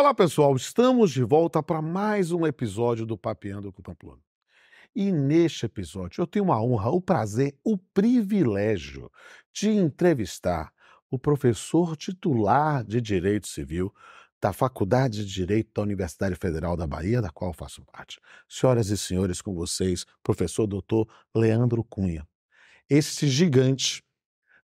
Olá, pessoal, estamos de volta para mais um episódio do Papeando com o Pamplona. E neste episódio eu tenho a honra, o prazer, o privilégio de entrevistar o professor titular de Direito Civil da Faculdade de Direito da Universidade Federal da Bahia, da qual eu faço parte. Senhoras e senhores, com vocês, professor doutor Leandro Cunha. Este gigante,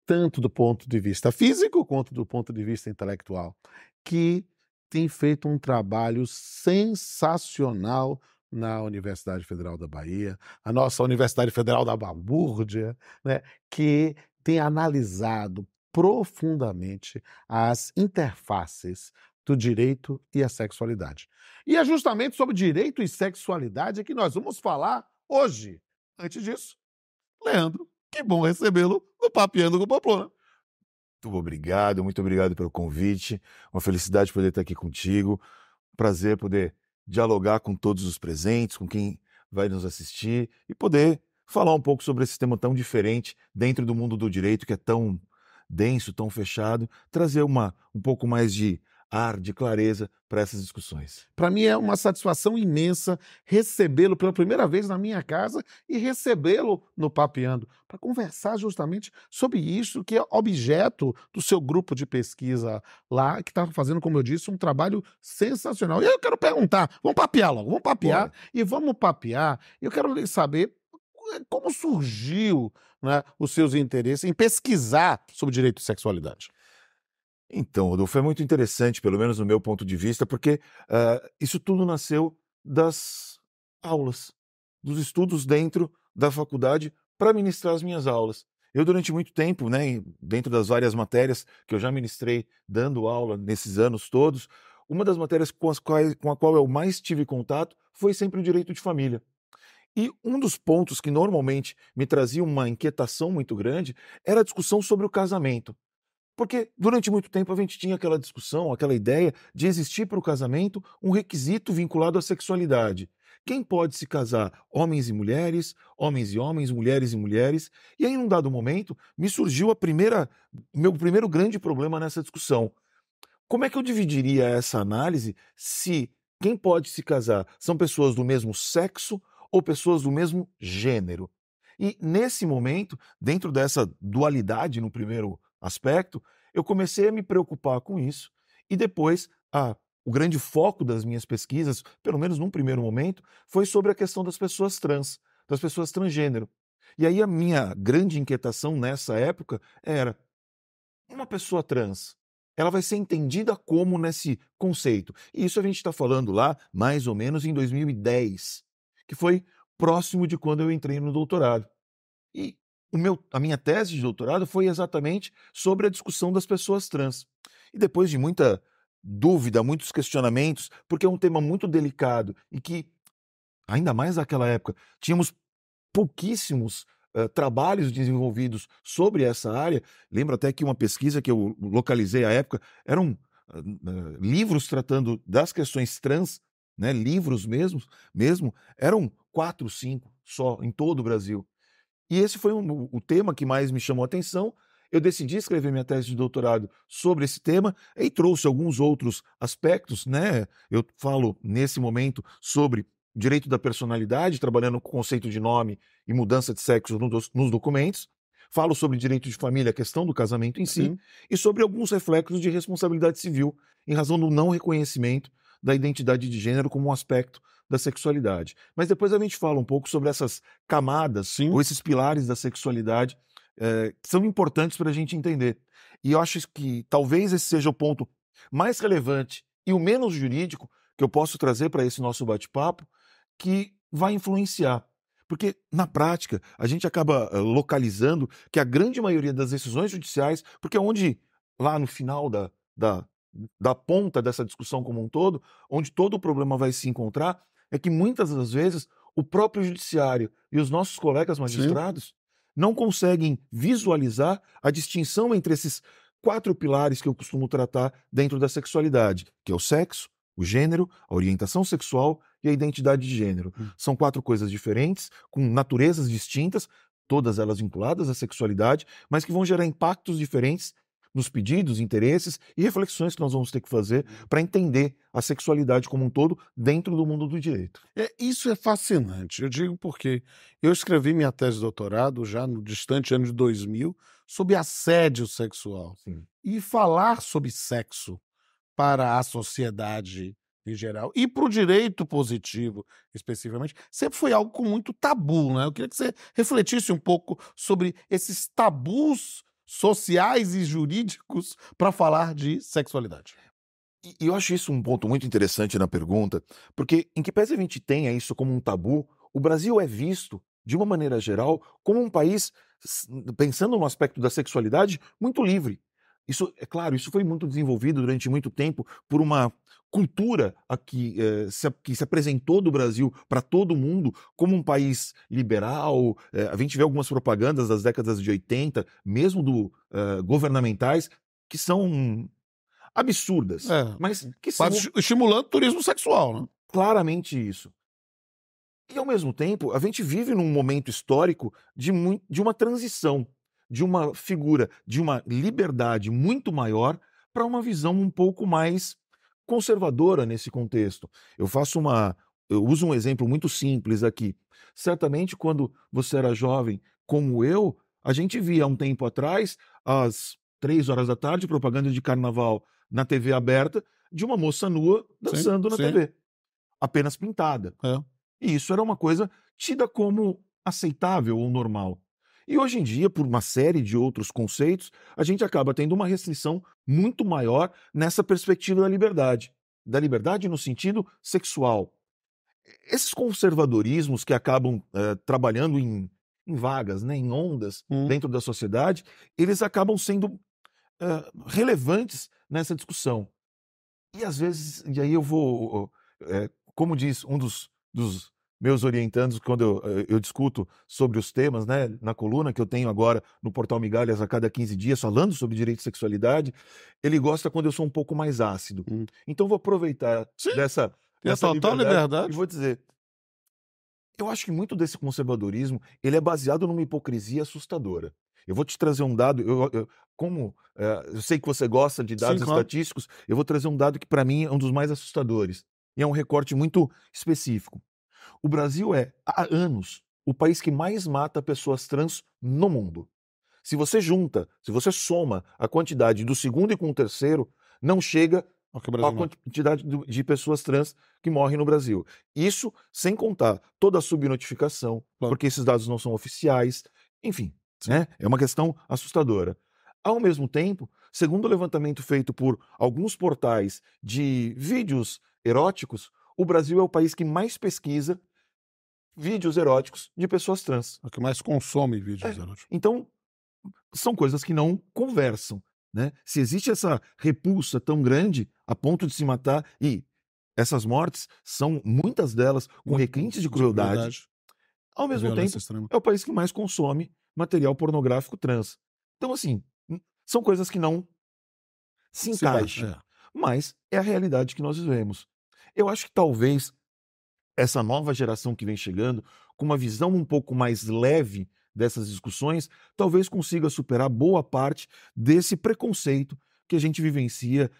tanto do ponto de vista físico quanto do ponto de vista intelectual, que tem feito um trabalho sensacional na Universidade Federal da Bahia, a nossa Universidade Federal da Balbúrdia, né, que tem analisado profundamente as interfaces do direito e a sexualidade. E é justamente sobre direito e sexualidade que nós vamos falar hoje. Antes disso, Leandro, que bom recebê-lo no Papeando com o Pamplona. Muito obrigado pelo convite. Uma felicidade poder estar aqui contigo. Prazer poder dialogar com todos os presentes, com quem vai nos assistir e poder falar um pouco sobre esse tema tão diferente dentro do mundo do direito, que é tão denso, tão fechado, trazer um pouco mais de ar, de clareza para essas discussões. Para mim é uma satisfação imensa recebê-lo pela primeira vez na minha casa e recebê-lo no Papeando, para conversar justamente sobre isso que é objeto do seu grupo de pesquisa lá, que está fazendo, como eu disse, um trabalho sensacional. E eu quero perguntar, vamos papear logo, vamos papear. Bora. E vamos papear. Eu quero saber como surgiu, né, os seus interesses em pesquisar sobre direito e sexualidade. Então, Rodolfo, é muito interessante, pelo menos no meu ponto de vista, porque isso tudo nasceu das aulas, dos estudos dentro da faculdade para ministrar as minhas aulas. Eu, durante muito tempo, né, dentro das várias matérias que eu já ministrei dando aula nesses anos todos, uma das matérias com a qual eu mais tive contato foi sempre o direito de família. E um dos pontos que normalmente me trazia uma inquietação muito grande era a discussão sobre o casamento. Porque durante muito tempo a gente tinha aquela discussão, aquela ideia de existir para o casamento um requisito vinculado à sexualidade. Quem pode se casar? Homens e homens, mulheres e mulheres. E aí, num dado momento, me surgiu meu primeiro grande problema nessa discussão. Como é que eu dividiria essa análise se quem pode se casar são pessoas do mesmo sexo ou pessoas do mesmo gênero? E nesse momento, dentro dessa dualidade no primeiro aspecto, eu comecei a me preocupar com isso e depois o grande foco das minhas pesquisas, pelo menos num primeiro momento, foi sobre a questão das pessoas trans, das pessoas transgênero. E aí a minha grande inquietação nessa época era: uma pessoa trans, ela vai ser entendida como nesse conceito? E isso a gente está falando lá mais ou menos em 2010, que foi próximo de quando eu entrei no doutorado. E a minha tese de doutorado foi exatamente sobre a discussão das pessoas trans. E depois de muita dúvida, muitos questionamentos, porque é um tema muito delicado e que, ainda mais naquela época, tínhamos pouquíssimos trabalhos desenvolvidos sobre essa área. Lembro até que uma pesquisa que eu localizei à época eram livros tratando das questões trans, né, livros mesmo, eram 4, 5 só em todo o Brasil. E esse foi o tema que mais me chamou a atenção. Eu decidi escrever minha tese de doutorado sobre esse tema e trouxe alguns outros aspectos, né? Eu falo, nesse momento, sobre direito da personalidade, trabalhando com o conceito de nome e mudança de sexo nos documentos. Falo sobre direito de família, a questão do casamento em si, e sobre alguns reflexos de responsabilidade civil, em razão do não reconhecimento da identidade de gênero como um aspecto da sexualidade. Mas depois a gente fala um pouco sobre essas camadas, ou esses pilares da sexualidade, que são importantes para a gente entender. E eu acho que talvez esse seja o ponto mais relevante e o menos jurídico que eu posso trazer para esse nosso bate-papo, que vai influenciar. Porque, na prática, a gente acaba localizando que a grande maioria das decisões judiciais, porque é onde, lá no final da ponta dessa discussão como um todo, onde todo o problema vai se encontrar, é que muitas das vezes o próprio judiciário e os nossos colegas magistrados não conseguem visualizar a distinção entre esses 4 pilares que eu costumo tratar dentro da sexualidade, que é o sexo, o gênero, a orientação sexual e a identidade de gênero. São 4 coisas diferentes, com naturezas distintas, todas elas vinculadas à sexualidade, mas que vão gerar impactos diferentes nos pedidos, interesses e reflexões que nós vamos ter que fazer para entender a sexualidade como um todo dentro do mundo do direito. Isso é fascinante. Eu digo porque eu escrevi minha tese de doutorado já no distante ano de 2000 sobre assédio sexual. Sim. E falar sobre sexo para a sociedade em geral e para o direito positivo, especificamente, sempre foi algo com muito tabu, né? Eu queria que você refletisse um pouco sobre esses tabus sociais e jurídicos para falar de sexualidade. E eu acho isso um ponto muito interessante na pergunta, porque em que pese a gente tenha isso como um tabu, o Brasil é visto, de uma maneira geral, como um país, pensando no aspecto da sexualidade, muito livre. Isso, é claro, isso foi muito desenvolvido durante muito tempo por uma cultura que se apresentou do Brasil para todo mundo como um país liberal. A gente vê algumas propagandas das décadas de 80, mesmo governamentais, que são absurdas, É, mas que são quase estimulando o turismo sexual, né? claramente isso. E, ao mesmo tempo, a gente vive num momento histórico de uma transição, de uma figura, de uma liberdade muito maior para uma visão um pouco mais conservadora nesse contexto. Eu uso um exemplo muito simples aqui. Certamente, quando você era jovem, como eu, a gente via há um tempo atrás, às 3 horas da tarde, propaganda de carnaval na TV aberta, de uma moça nua dançando na Sim. TV, apenas pintada. É. E isso era uma coisa tida como aceitável ou normal. E hoje em dia, por uma série de outros conceitos, a gente acaba tendo uma restrição muito maior nessa perspectiva da liberdade no sentido sexual. Esses conservadorismos que acabam trabalhando em vagas, né, em ondas dentro da sociedade, eles acabam sendo relevantes nessa discussão. E às vezes, e aí eu vou, como diz um dos meus orientandos, quando eu discuto sobre os temas, né, na coluna que eu tenho agora no Portal Migalhas a cada 15 dias, falando sobre direito e sexualidade, ele gosta quando eu sou um pouco mais ácido. Então vou aproveitar Sim, dessa tem a total liberdade. e vou dizer, eu acho que muito desse conservadorismo, ele é baseado numa hipocrisia assustadora. Eu vou te trazer um dado, eu sei que você gosta de dados Sim, claro. estatísticos, eu vou trazer um dado que para mim é um dos mais assustadores. E é um recorte muito específico. O Brasil é, há anos, o país que mais mata pessoas trans no mundo. Se você soma a quantidade do segundo e com o terceiro, não chega Olha que o a Brasil mata. quantidade de pessoas trans que morrem no Brasil. Isso sem contar toda a subnotificação, Claro. porque esses dados não são oficiais. Enfim, né? É uma questão assustadora. Ao mesmo tempo, segundo o levantamento feito por alguns portais de vídeos eróticos, o Brasil é o país que mais pesquisa vídeos eróticos de pessoas trans. É o que mais consome vídeos eróticos. Então, são coisas que não conversam, né? Se existe essa repulsa tão grande a ponto de se matar, e essas mortes são muitas delas com requintes de crueldade, ao mesmo tempo Violência extrema. é o país que mais consome material pornográfico trans. Então, assim, são coisas que não se encaixam, É. mas é a realidade que nós vivemos. Eu acho que talvez essa nova geração que vem chegando, com uma visão um pouco mais leve dessas discussões, talvez consiga superar boa parte desse preconceito que a gente vivencia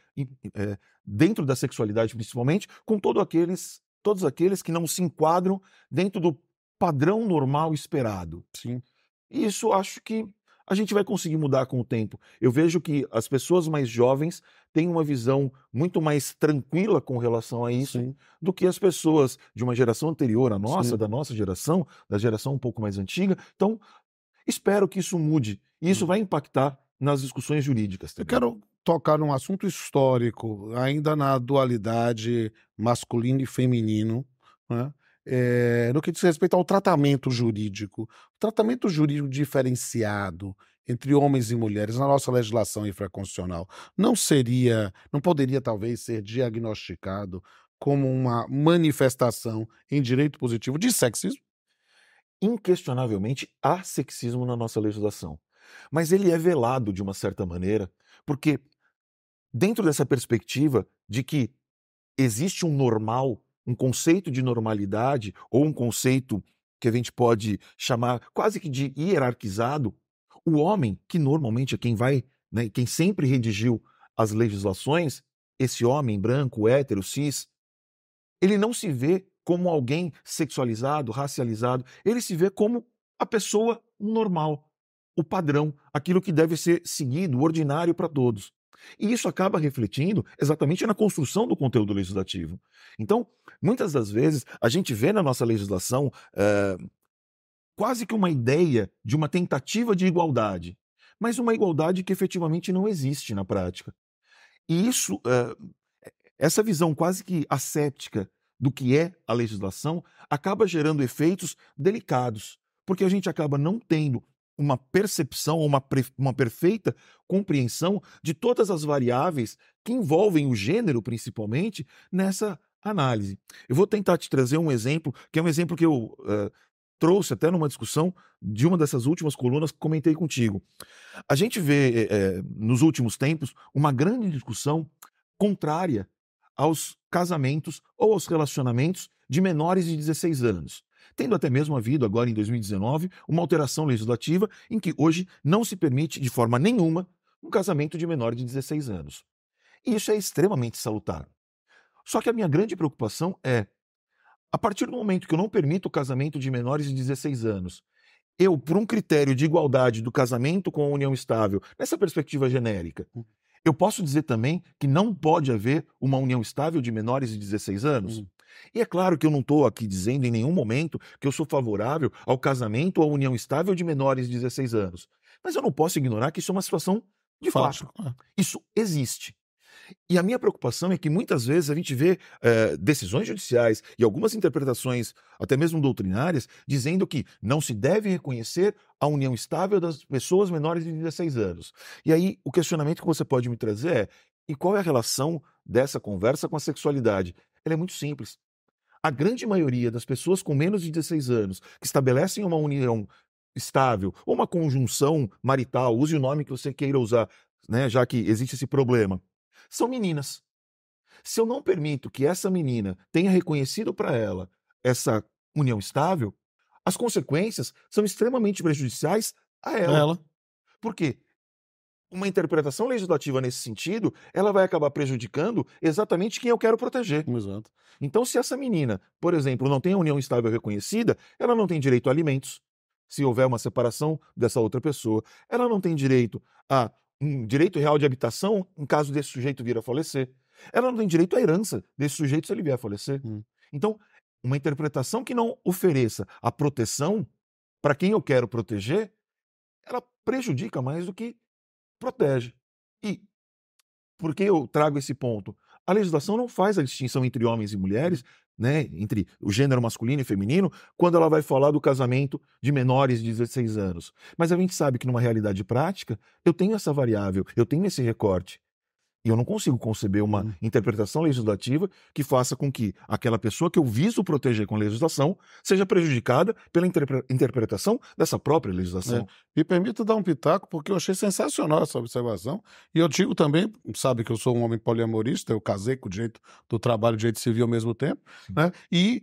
dentro da sexualidade, principalmente, com todos aqueles que não se enquadram dentro do padrão normal esperado. Sim. E isso acho que a gente vai conseguir mudar com o tempo. Eu vejo que as pessoas mais jovens têm uma visão muito mais tranquila com relação a isso Sim. do que as pessoas de uma geração anterior à nossa, Sim. da nossa geração, da geração um pouco mais antiga. Então, espero que isso mude. E isso vai impactar nas discussões jurídicas Eu também. quero tocar num assunto histórico, ainda na dualidade masculino e feminino, né? No que diz respeito ao tratamento jurídico. O tratamento jurídico diferenciado entre homens e mulheres na nossa legislação infraconstitucional não poderia talvez ser diagnosticado como uma manifestação em direito positivo de sexismo? Inquestionavelmente há sexismo na nossa legislação. Mas ele é velado de uma certa maneira, porque dentro dessa perspectiva de que existe um normal, um conceito de normalidade, ou um conceito que a gente pode chamar quase que de hierarquizado, o homem, que normalmente é quem vai né, quem sempre redigiu as legislações, esse homem branco, hétero, cis, ele não se vê como alguém sexualizado, racializado, ele se vê como a pessoa normal, o padrão, aquilo que deve ser seguido, o ordinário para todos. E isso acaba refletindo exatamente na construção do conteúdo legislativo. Então, muitas das vezes, a gente vê na nossa legislação quase que uma ideia de uma tentativa de igualdade, mas uma igualdade que efetivamente não existe na prática. E isso, essa visão quase que asséptica do que é a legislação acaba gerando efeitos delicados, porque a gente acaba não tendo uma percepção, uma perfeita compreensão de todas as variáveis que envolvem o gênero, principalmente, nessa análise. Eu vou tentar te trazer um exemplo, que é um exemplo que eu trouxe até numa discussão de uma dessas últimas colunas que comentei contigo. A gente vê, nos últimos tempos, uma grande discussão contrária aos casamentos ou aos relacionamentos de menores de 16 anos. Tendo até mesmo havido, agora em 2019, uma alteração legislativa em que hoje não se permite, de forma nenhuma, um casamento de menor de 16 anos. E isso é extremamente salutar. Só que a minha grande preocupação é, a partir do momento que eu não permito o casamento de menores de 16 anos, eu, por um critério de igualdade do casamento com a união estável, nessa perspectiva genérica, eu posso dizer também que não pode haver uma união estável de menores de 16 anos? E é claro que eu não estou aqui dizendo em nenhum momento que eu sou favorável ao casamento ou à união estável de menores de 16 anos. Mas eu não posso ignorar que isso é uma situação de fato. Isso existe. E a minha preocupação é que muitas vezes a gente vê decisões judiciais e algumas interpretações, até mesmo doutrinárias, dizendo que não se deve reconhecer a união estável das pessoas menores de 16 anos. E aí o questionamento que você pode me trazer é: e qual é a relação dessa conversa com a sexualidade? Ela é muito simples. A grande maioria das pessoas com menos de 16 anos que estabelecem uma união estável ou uma conjunção marital, use o nome que você queira usar, né, já que existe esse problema, são meninas. Se eu não permito que essa menina tenha reconhecido para ela essa união estável, as consequências são extremamente prejudiciais a ela. Por quê? Uma interpretação legislativa nesse sentido, ela vai acabar prejudicando exatamente quem eu quero proteger. Exato. Então, se essa menina, por exemplo, não tem a união estável reconhecida, ela não tem direito a alimentos, se houver uma separação dessa outra pessoa. Ela não tem direito a um direito real de habitação em caso desse sujeito vir a falecer. Ela não tem direito à herança desse sujeito se ele vier a falecer. Então, uma interpretação que não ofereça a proteção para quem eu quero proteger, ela prejudica mais do que protege. E por que eu trago esse ponto? A legislação não faz a distinção entre homens e mulheres, né, entre o gênero masculino e feminino, quando ela vai falar do casamento de menores de 16 anos. Mas a gente sabe que numa realidade prática, eu tenho essa variável, eu tenho esse recorte. E eu não consigo conceber uma interpretação legislativa que faça com que aquela pessoa que eu viso proteger com a legislação seja prejudicada pela interpretação dessa própria legislação. Me permita dar um pitaco, porque eu achei sensacional essa observação. E eu digo também, sabe que eu sou um homem poliamorista, eu casei com o direito do trabalho e direito civil ao mesmo tempo, né? E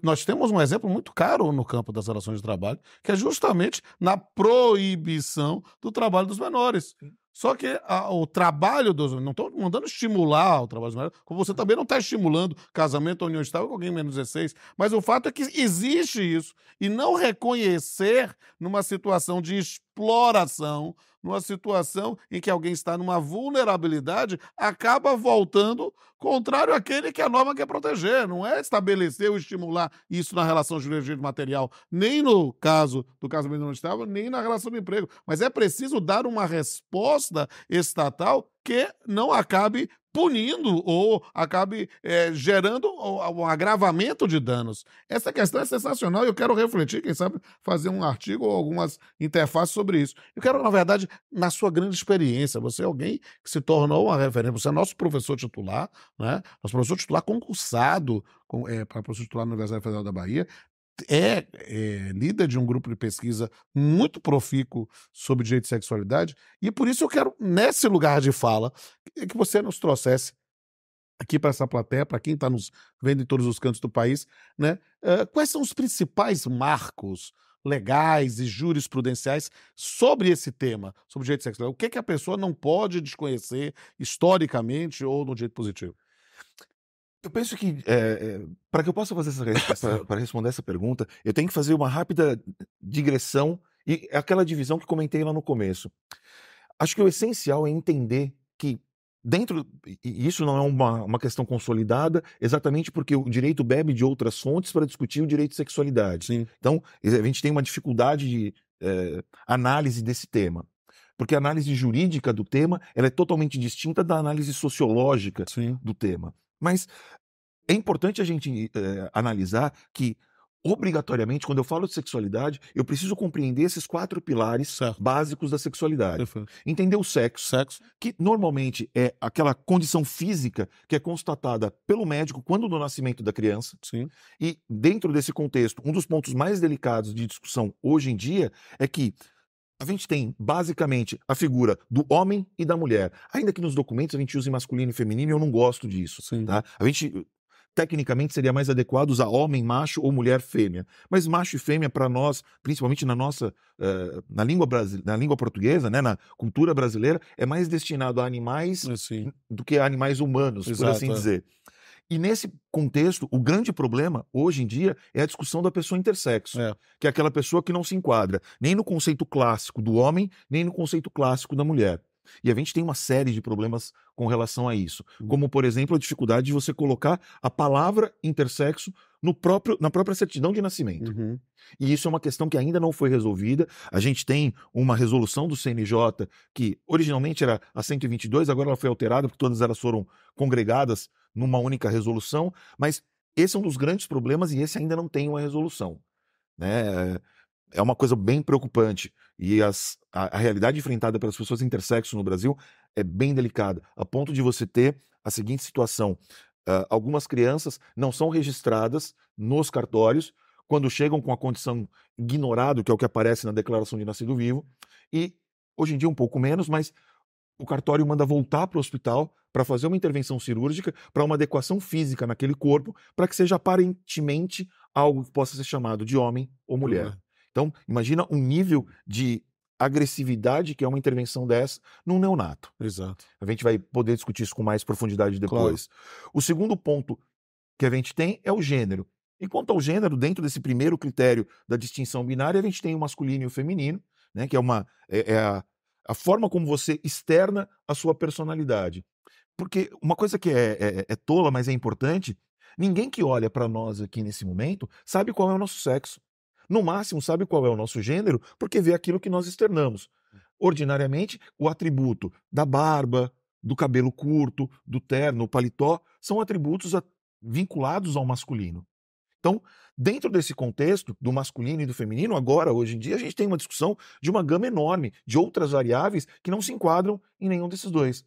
nós temos um exemplo muito caro no campo das relações de trabalho, que é justamente na proibição do trabalho dos menores. Só que o trabalho dos... Não estou mandando estimular o trabalho dos menores, como você também não está estimulando casamento ou união estável com alguém menos 16. Mas o fato é que existe isso. E não reconhecer numa situação de exploração, numa situação em que alguém está numa vulnerabilidade, acaba voltando contrário àquele que a norma quer proteger. Não é estabelecer ou estimular isso na relação jurídica material, nem no caso do casamento não estável, nem na relação do emprego. Mas é preciso dar uma resposta estatal que não acabe punindo ou acabe gerando um agravamento de danos. Essa questão é sensacional e eu quero refletir, quem sabe fazer um artigo ou algumas interfaces sobre isso. Eu quero, na verdade, na sua grande experiência, você é alguém que se tornou uma referência, você é nosso professor titular, né? Nosso professor titular concursado para professor titular na Universidade Federal da Bahia, é líder de um grupo de pesquisa muito profícuo sobre direito e sexualidade, e por isso eu quero, nesse lugar de fala, que você nos trouxesse aqui para essa plateia, para quem está nos vendo em todos os cantos do país, né, quais são os principais marcos legais e jurisprudenciais sobre esse tema, sobre o direito sexual? O que que a pessoa não pode desconhecer historicamente ou no direito positivo? Eu penso que, para que eu possa fazer para responder essa pergunta, eu tenho que fazer uma rápida digressão e aquela divisão que comentei lá no começo. Acho que o essencial é entender que dentro e isso não é uma questão consolidada, exatamente porque o direito bebe de outras fontes para discutir o direito de sexualidade. Sim, Então, a gente tem uma dificuldade de análise desse tema. Porque a análise jurídica do tema ela é totalmente distinta da análise sociológica sim, do tema. Mas é importante a gente analisar que, obrigatoriamente, quando eu falo de sexualidade, eu preciso compreender esses 4 pilares certo, básicos da sexualidade. perfeito. Entender o sexo, Sexo, que normalmente é aquela condição física que é constatada pelo médico quando do nascimento da criança. sim, E, dentro desse contexto, um dos pontos mais delicados de discussão hoje em dia é que a gente tem, basicamente, a figura do homem e da mulher. Ainda que nos documentos a gente use masculino e feminino, eu não gosto disso. sim, Tá? A gente, tecnicamente, seria mais adequado usar homem, macho ou mulher, fêmea. Mas macho e fêmea, para nós, principalmente na nossa, na língua portuguesa, né, na cultura brasileira, é mais destinado a animais assim, do que a animais humanos, por assim exato, é. dizer. E nesse contexto, o grande problema, hoje em dia, é a discussão da pessoa intersexo, É, que é aquela pessoa que não se enquadra nem no conceito clássico do homem, nem no conceito clássico da mulher. E a gente tem uma série de problemas com relação a isso, como, por exemplo, a dificuldade de você colocar a palavra intersexo na própria certidão de nascimento. uhum, E isso é uma questão que ainda não foi resolvida. A gente tem uma resolução do CNJ que originalmente era a 122, agora ela foi alterada porque todas elas foram congregadas numa única resolução, mas esse é um dos grandes problemas e esse ainda não tem uma resolução, né? É uma coisa bem preocupante e a realidade enfrentada pelas pessoas intersexo no Brasil é bem delicada, a ponto de você ter a seguinte situação: algumas crianças não são registradas nos cartórios quando chegam com a condição ignorado, que é o que aparece na declaração de nascido vivo, e hoje em dia um pouco menos, mas o cartório manda voltar para o hospital para fazer uma intervenção cirúrgica, para uma adequação física naquele corpo, para que seja aparentemente algo que possa ser chamado de homem ou mulher. é, Então, imagina um nível de agressividade que é uma intervenção dessa num neonato. exato, A gente vai poder discutir isso com mais profundidade claro, depois. O segundo ponto que a gente tem é o gênero. E quanto ao gênero, dentro desse primeiro critério da distinção binária, a gente tem o masculino e o feminino, né, que é a forma como você externa a sua personalidade. Porque uma coisa que é tola, mas é importante, ninguém que olha para nós aqui nesse momento sabe qual é o nosso sexo. No máximo, sabe qual é o nosso gênero, porque vê aquilo que nós externamos. Ordinariamente, o atributo da barba, do cabelo curto, do terno, o paletó, são atributos vinculados ao masculino. Então, dentro desse contexto do masculino e do feminino, agora, hoje em dia, a gente tem uma discussão de uma gama enorme de outras variáveis que não se enquadram em nenhum desses dois.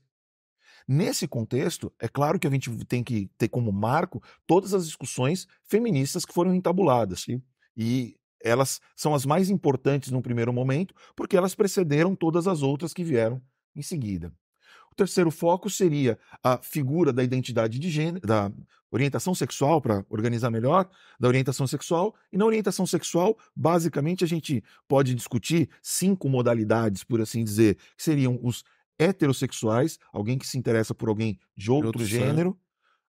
Nesse contexto, é claro que a gente tem que ter como marco todas as discussões feministas que foram entabuladas. sim, E elas são as mais importantes num primeiro momento, porque elas precederam todas as outras que vieram em seguida. O terceiro foco seria a figura da identidade de gênero, da orientação sexual, para organizar melhor, da orientação sexual. E na orientação sexual, basicamente, a gente pode discutir 5 modalidades, por assim dizer, que seriam os heterossexuais, alguém que se interessa por alguém de de outro outro sexo, gênero,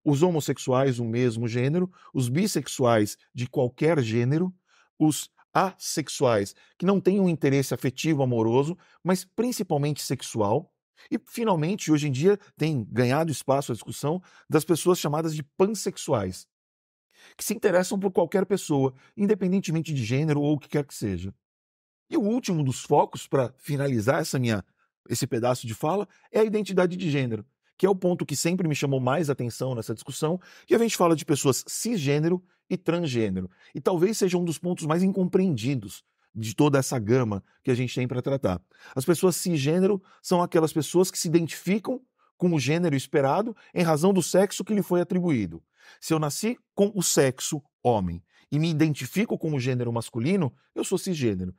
os homossexuais, o mesmo gênero, os bissexuais de qualquer gênero, os assexuais, que não têm um interesse afetivo amoroso, mas principalmente sexual. E, finalmente, hoje em dia, tem ganhado espaço a discussão das pessoas chamadas de pansexuais, que se interessam por qualquer pessoa, independentemente de gênero ou o que quer que seja. E o último dos focos, para finalizar esse pedaço de fala, é a identidade de gênero, que é o ponto que sempre me chamou mais atenção nessa discussão, e a gente fala de pessoas cisgênero e transgênero. E talvez seja um dos pontos mais incompreendidos de toda essa gama que a gente tem para tratar. As pessoas cisgênero são aquelas pessoas que se identificam com o gênero esperado em razão do sexo que lhe foi atribuído. Se eu nasci com o sexo homem e me identifico com o gênero masculino, eu sou cisgênero.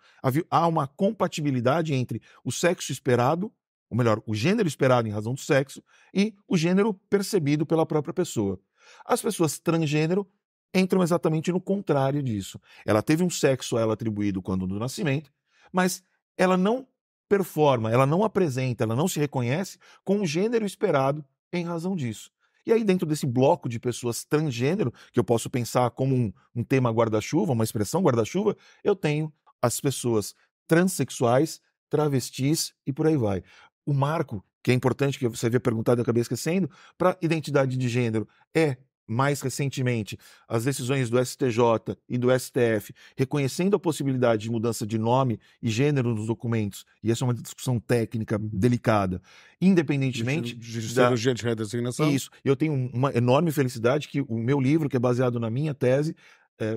Há uma compatibilidade entre o sexo esperado, ou melhor, o gênero esperado em razão do sexo, e o gênero percebido pela própria pessoa. As pessoas transgênero, entram exatamente no contrário disso. Ela teve um sexo a ela atribuído quando do nascimento, mas ela não performa, ela não apresenta, ela não se reconhece com o gênero esperado em razão disso. E aí, dentro desse bloco de pessoas transgênero, que eu posso pensar como um tema guarda-chuva, uma expressão guarda-chuva, eu tenho as pessoas transexuais, travestis e por aí vai. O marco, que é importante, que você havia perguntado e eu acabei esquecendo, para identidade de gênero é, mais recentemente, as decisões do STJ e do STF reconhecendo a possibilidade de mudança de nome e gênero nos documentos, e essa é uma discussão técnica delicada, independentemente De da... cirurgia de redesignação? Isso. Eu tenho uma enorme felicidade que o meu livro, que é baseado na minha tese,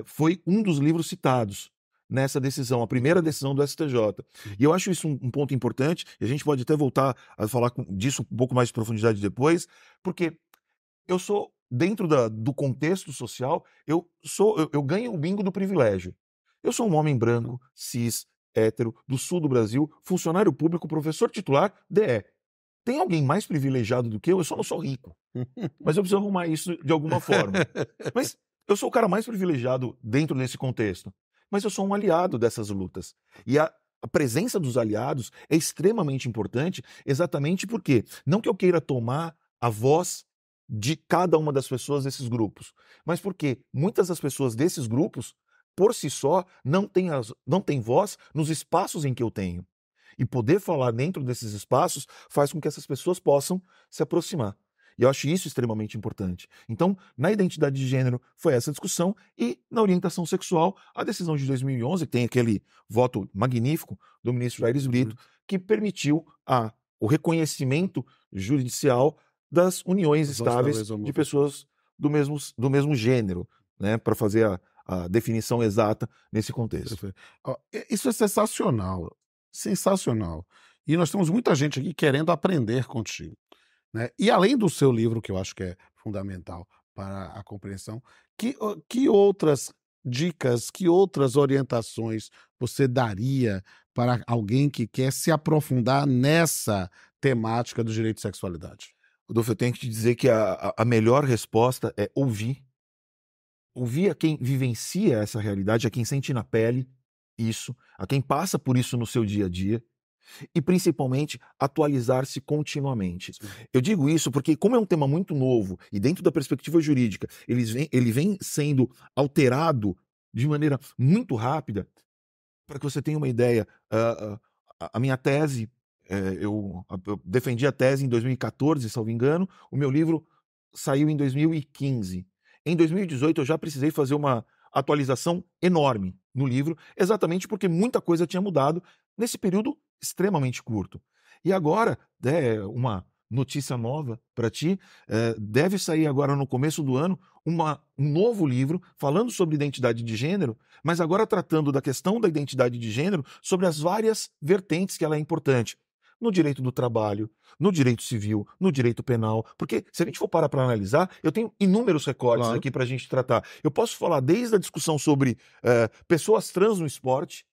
foi um dos livros citados nessa decisão, a primeira decisão do STJ. E eu acho isso um ponto importante, e a gente pode até voltar a falar disso um pouco mais de profundidade depois, porque eu sou, dentro do contexto social, eu ganho o bingo do privilégio. Eu sou um homem branco, cis, hétero, do sul do Brasil, funcionário público, professor titular, DE. Tem alguém mais privilegiado do que eu? Eu só não sou rico. Mas eu preciso arrumar isso de alguma forma. Mas eu sou o cara mais privilegiado dentro desse contexto. Mas eu sou um aliado dessas lutas. E a presença dos aliados é extremamente importante, exatamente porque, não que eu queira tomar a voz de cada uma das pessoas desses grupos, mas porque muitas das pessoas desses grupos, por si só, não têm voz nos espaços em que eu tenho. E poder falar dentro desses espaços faz com que essas pessoas possam se aproximar. E eu acho isso extremamente importante. Então, na identidade de gênero foi essa discussão, e na orientação sexual, a decisão de 2011, que tem aquele voto magnífico do ministro Aires Brito, que permitiu o reconhecimento judicial das uniões estáveis de pessoas do mesmo gênero, né, para fazer a definição exata nesse contexto. Isso é sensacional. Sensacional. E nós temos muita gente aqui querendo aprender contigo, né? E além do seu livro, que eu acho que é fundamental para a compreensão, que outras dicas, que outras orientações você daria para alguém que quer se aprofundar nessa temática do direito de sexualidade? Rodolfo, eu tenho que te dizer que a melhor resposta é ouvir. Ouvir a quem vivencia essa realidade, a quem sente na pele isso, a quem passa por isso no seu dia a dia, e principalmente atualizar-se continuamente. Sim. Eu digo isso porque, como é um tema muito novo e dentro da perspectiva jurídica ele vem sendo alterado de maneira muito rápida, para que você tenha uma ideia, a minha tese, eu defendi a tese em 2014, salvo engano, o meu livro saiu em 2015. Em 2018 eu já precisei fazer uma atualização enorme no livro, exatamente porque muita coisa tinha mudado nesse período extremamente curto. E agora, uma notícia nova para ti, deve sair agora no começo do ano um novo livro falando sobre identidade de gênero, mas agora tratando da questão da identidade de gênero sobre as várias vertentes que ela é importante. No direito do trabalho, no direito civil, no direito penal, porque se a gente for parar para analisar, eu tenho inúmeros recortes aqui para a gente tratar. Eu posso falar desde a discussão sobre pessoas trans no esporte,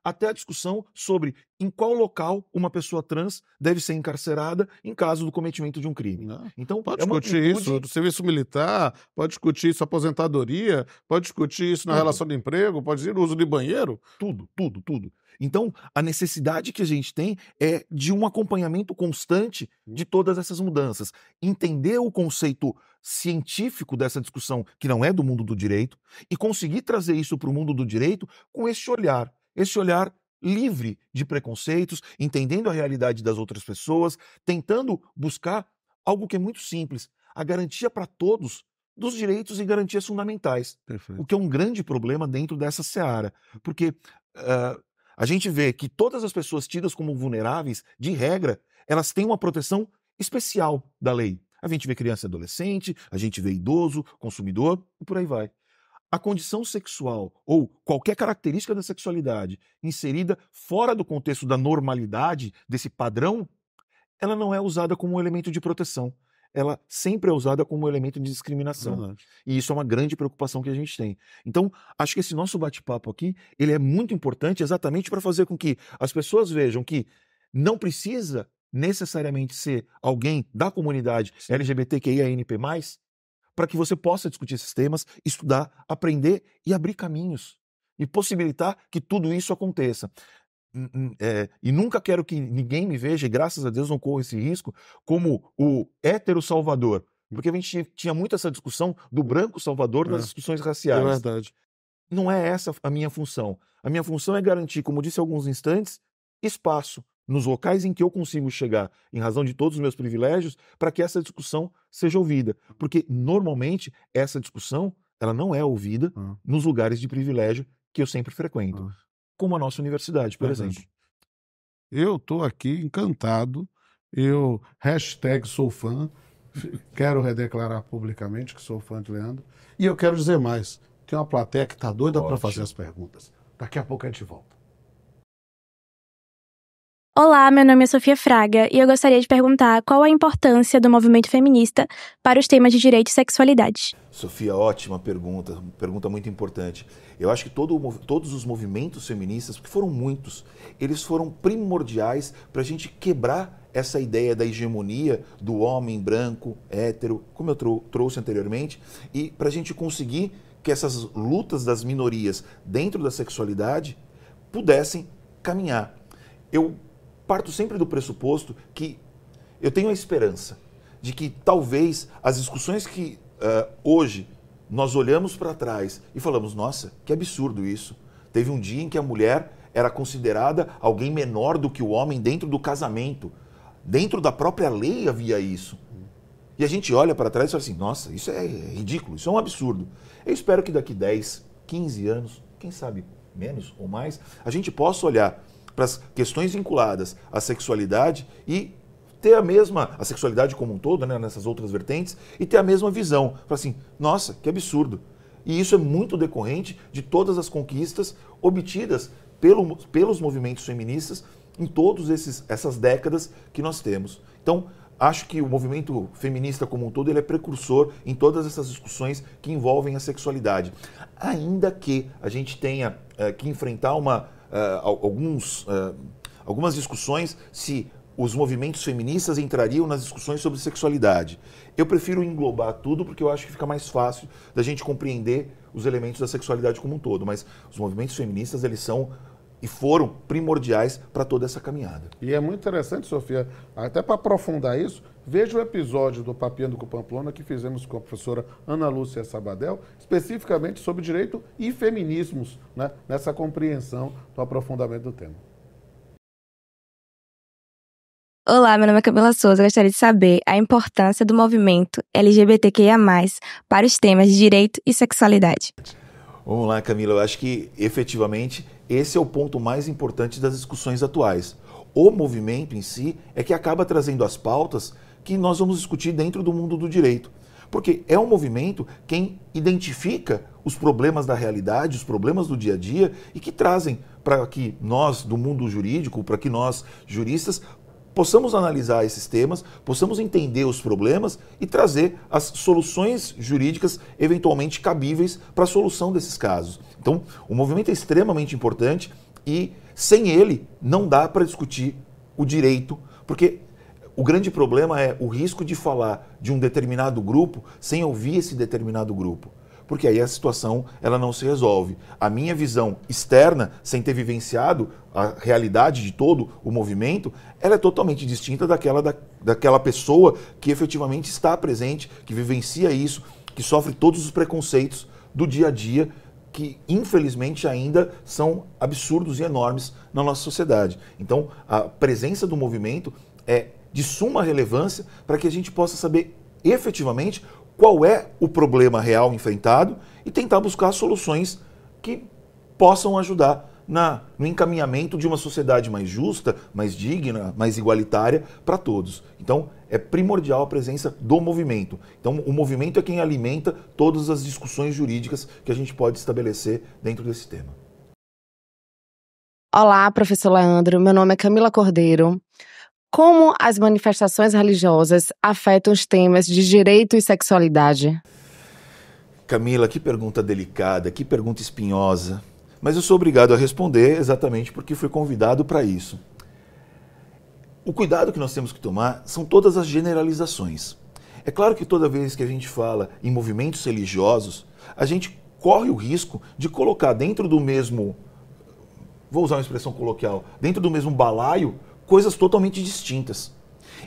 até a discussão sobre em qual local uma pessoa trans deve ser encarcerada em caso do cometimento de um crime. Então, pode discutir isso do serviço militar, pode discutir isso aposentadoria, pode discutir isso na relação de emprego, pode dizer o uso de banheiro. Tudo. Então, a necessidade que a gente tem é de um acompanhamento constante de todas essas mudanças. Entender o conceito científico dessa discussão, que não é do mundo do direito, e conseguir trazer isso para o mundo do direito com esse olhar livre de preconceitos, entendendo a realidade das outras pessoas, tentando buscar algo que é muito simples, a garantia para todos dos direitos e garantias fundamentais. Perfeito. O que é um grande problema dentro dessa seara, porque a gente vê que todas as pessoas tidas como vulneráveis, de regra, elas têm uma proteção especial da lei. A gente vê criança e adolescente, a gente vê idoso, consumidor, e por aí vai. A condição sexual ou qualquer característica da sexualidade inserida fora do contexto da normalidade, desse padrão, ela não é usada como um elemento de proteção. Ela sempre é usada como um elemento de discriminação. Verdade. E isso é uma grande preocupação que a gente tem. Então, acho que esse nosso bate-papo aqui, ele é muito importante exatamente para fazer com que as pessoas vejam que não precisa necessariamente ser alguém da comunidade LGBTQIANP+, para que você possa discutir esses temas, estudar, aprender e abrir caminhos e possibilitar que tudo isso aconteça. E nunca quero que ninguém me veja, e graças a Deus não corro esse risco, como o hétero salvador. Porque a gente tinha muito essa discussão do branco salvador nas discussões É raciais. verdade. Não é essa a minha função. A minha função é garantir, como disse há alguns instantes, espaço nos locais em que eu consigo chegar, em razão de todos os meus privilégios, para que essa discussão seja ouvida. Porque, normalmente, essa discussão ela não é ouvida nos lugares de privilégio que eu sempre frequento, como a nossa universidade, por exemplo. Eu estou aqui encantado, #sou fã, quero redeclarar publicamente que sou fã de Leandro, e eu quero dizer mais, tem uma plateia que está doida para fazer as perguntas. Daqui a pouco a gente volta. Olá, meu nome é Sofia Fraga e eu gostaria de perguntar qual a importância do movimento feminista para os temas de direito e sexualidade. Sofia, ótima pergunta muito importante. Eu acho que todos os movimentos feministas, porque foram muitos, eles foram primordiais para a gente quebrar essa ideia da hegemonia do homem branco, hétero, como eu trouxe anteriormente, e para a gente conseguir que essas lutas das minorias dentro da sexualidade pudessem caminhar. Eu parto sempre do pressuposto que eu tenho a esperança de que talvez as discussões que hoje nós olhamos para trás e falamos, nossa, que absurdo isso. Teve um dia em que a mulher era considerada alguém menor do que o homem dentro do casamento. Dentro da própria lei havia isso. E a gente olha para trás e fala assim, nossa, isso é ridículo, isso é um absurdo. Eu espero que daqui 10, 15 anos, quem sabe menos ou mais, a gente possa olhar para as questões vinculadas à sexualidade e ter a sexualidade como um todo, né, nessas outras vertentes, e ter a mesma visão. Falar assim, nossa, que absurdo. E isso é muito decorrente de todas as conquistas obtidas pelos movimentos feministas em todas essas décadas que nós temos. Então, acho que o movimento feminista como um todo ele é precursor em todas essas discussões que envolvem a sexualidade. Ainda que a gente tenha que enfrentar algumas discussões se os movimentos feministas entrariam nas discussões sobre sexualidade. Eu prefiro englobar tudo porque eu acho que fica mais fácil da gente compreender os elementos da sexualidade como um todo. Mas os movimentos feministas, eles são e foram primordiais para toda essa caminhada. E é muito interessante, Sofia, até para aprofundar isso, veja o episódio do Papeando com Pamplona que fizemos com a professora Ana Lúcia Sabadell, especificamente sobre direito e feminismos, né, nessa compreensão do aprofundamento do tema. Olá, meu nome é Camila Souza. Eu gostaria de saber a importância do movimento LGBTQIA+, para os temas de direito e sexualidade. Vamos lá, Camila. Eu acho que, efetivamente, esse é o ponto mais importante das discussões atuais. O movimento em si é que acaba trazendo as pautas que nós vamos discutir dentro do mundo do direito. Porque é um movimento quem identifica os problemas da realidade, os problemas do dia a dia e que trazem para que nós, do mundo jurídico, para que nós, juristas, possamos analisar esses temas, possamos entender os problemas e trazer as soluções jurídicas eventualmente cabíveis para a solução desses casos. Então, o movimento é extremamente importante e sem ele não dá para discutir o direito, porque o grande problema é o risco de falar de um determinado grupo sem ouvir esse determinado grupo. Porque aí a situação ela não se resolve. A minha visão externa, sem ter vivenciado a realidade de todo o movimento, ela é totalmente distinta daquela pessoa que efetivamente está presente, que vivencia isso, que sofre todos os preconceitos do dia a dia, que infelizmente ainda são absurdos e enormes na nossa sociedade. Então, a presença do movimento é de suma relevância para que a gente possa saber efetivamente qual é o problema real enfrentado e tentar buscar soluções que possam ajudar no encaminhamento de uma sociedade mais justa, mais digna, mais igualitária para todos. Então, é primordial a presença do movimento. Então, o movimento é quem alimenta todas as discussões jurídicas que a gente pode estabelecer dentro desse tema. Olá, professor Leandro. Meu nome é Camila Cordeiro. Como as manifestações religiosas afetam os temas de direito e sexualidade? Camila, que pergunta delicada, que pergunta espinhosa. Mas eu sou obrigado a responder exatamente porque fui convidado para isso. O cuidado que nós temos que tomar são todas as generalizações. É claro que toda vez que a gente fala em movimentos religiosos, a gente corre o risco de colocar dentro do mesmo, vou usar uma expressão coloquial, dentro do mesmo balaio, coisas totalmente distintas.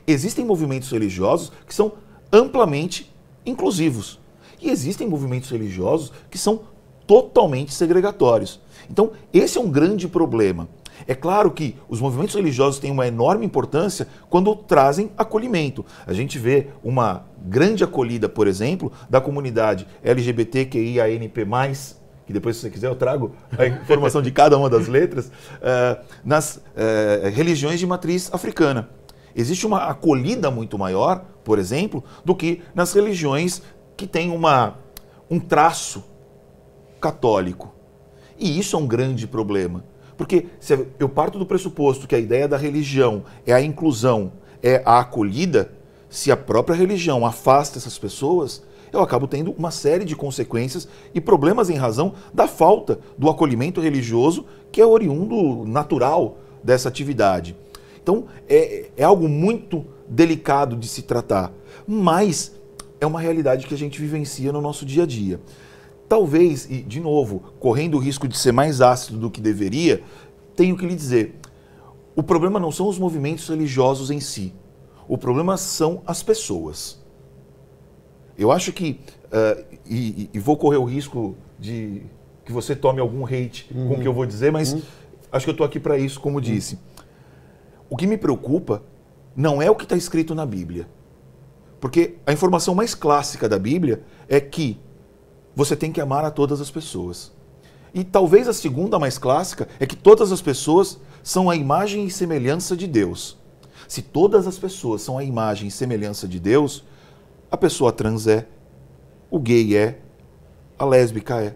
Existem movimentos religiosos que são amplamente inclusivos. E existem movimentos religiosos que são totalmente segregatórios. Então, esse é um grande problema. É claro que os movimentos religiosos têm uma enorme importância quando trazem acolhimento. A gente vê uma grande acolhida, por exemplo, da comunidade LGBTQIANP+, que depois, se você quiser, eu trago a informação de cada uma das letras, nas religiões de matriz africana. Existe uma acolhida muito maior, por exemplo, do que nas religiões que têm um traço católico. E isso é um grande problema. Porque se eu parto do pressuposto que a ideia da religião é a inclusão, é a acolhida, se a própria religião afasta essas pessoas, eu acabo tendo uma série de consequências e problemas em razão da falta do acolhimento religioso que é oriundo natural dessa atividade. Então, é algo muito delicado de se tratar, mas é uma realidade que a gente vivencia no nosso dia a dia. Talvez, e de novo, correndo o risco de ser mais ácido do que deveria, tenho que lhe dizer, o problema não são os movimentos religiosos em si, o problema são as pessoas. Eu acho que, e vou correr o risco de que você tome algum hate com o que eu vou dizer, mas acho que eu estou aqui para isso, como disse. O que me preocupa não é o que está escrito na Bíblia. Porque a informação mais clássica da Bíblia é que você tem que amar a todas as pessoas. E talvez a segunda mais clássica é que todas as pessoas são a imagem e semelhança de Deus. Se todas as pessoas são a imagem e semelhança de Deus, a pessoa trans é, o gay é, a lésbica é.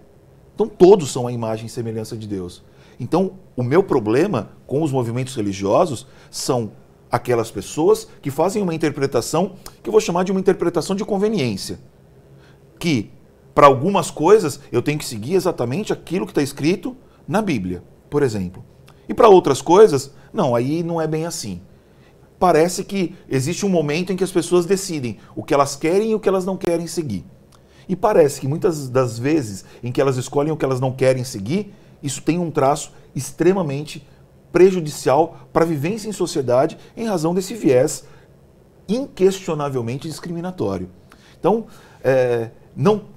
Então todos são a imagem e semelhança de Deus. Então o meu problema com os movimentos religiosos são aquelas pessoas que fazem uma interpretação que eu vou chamar de uma interpretação de conveniência. Que para algumas coisas eu tenho que seguir exatamente aquilo que está escrito na Bíblia, por exemplo. E para outras coisas, não, aí não é bem assim. Parece que existe um momento em que as pessoas decidem o que elas querem e o que elas não querem seguir. E parece que muitas das vezes em que elas escolhem o que elas não querem seguir, isso tem um traço extremamente prejudicial para a vivência em sociedade em razão desse viés inquestionavelmente discriminatório. Então,